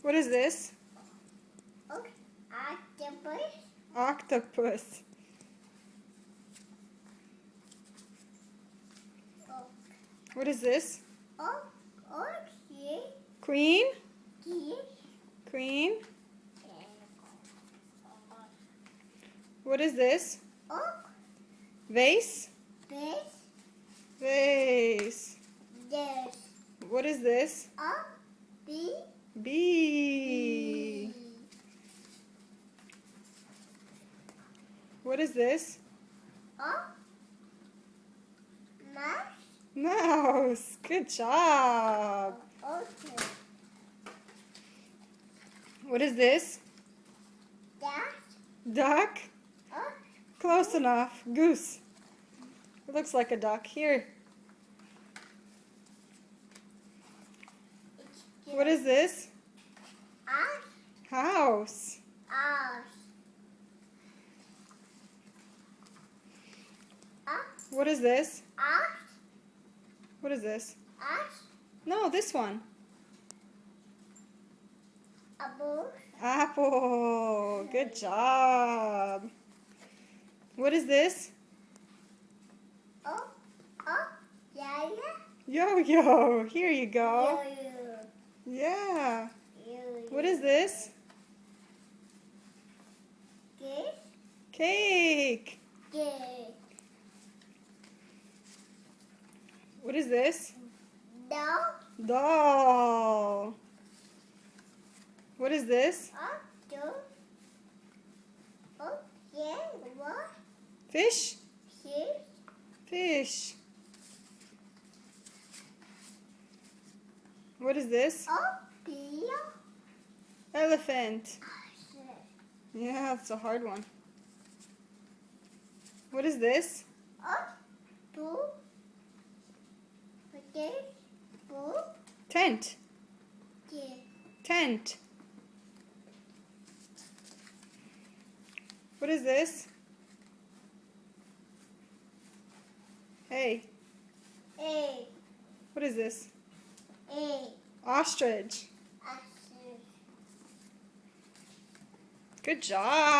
What is this? Octopus. Octopus. What is this? Okay. Queen? Yes. Queen? What is this? Vase? This. Vase. This. What is this? B. Bee. What is this? Mouse. Mouse. Good job. Okay. What is this? That. Duck? Close enough. Goose. It looks like a duck. Here. What is this? House. What is this? What is this? No, this one. Apple. Good job. What is this? Yo-yo. Here you go. Yeah. What is this? Cake. What is this? Doll. What is this? Fish? Fish. What is this? Elephant. Yeah, that's a hard one. What is this? Tent. Tent. What is this? Hey. What is this? Ostrich. Good job.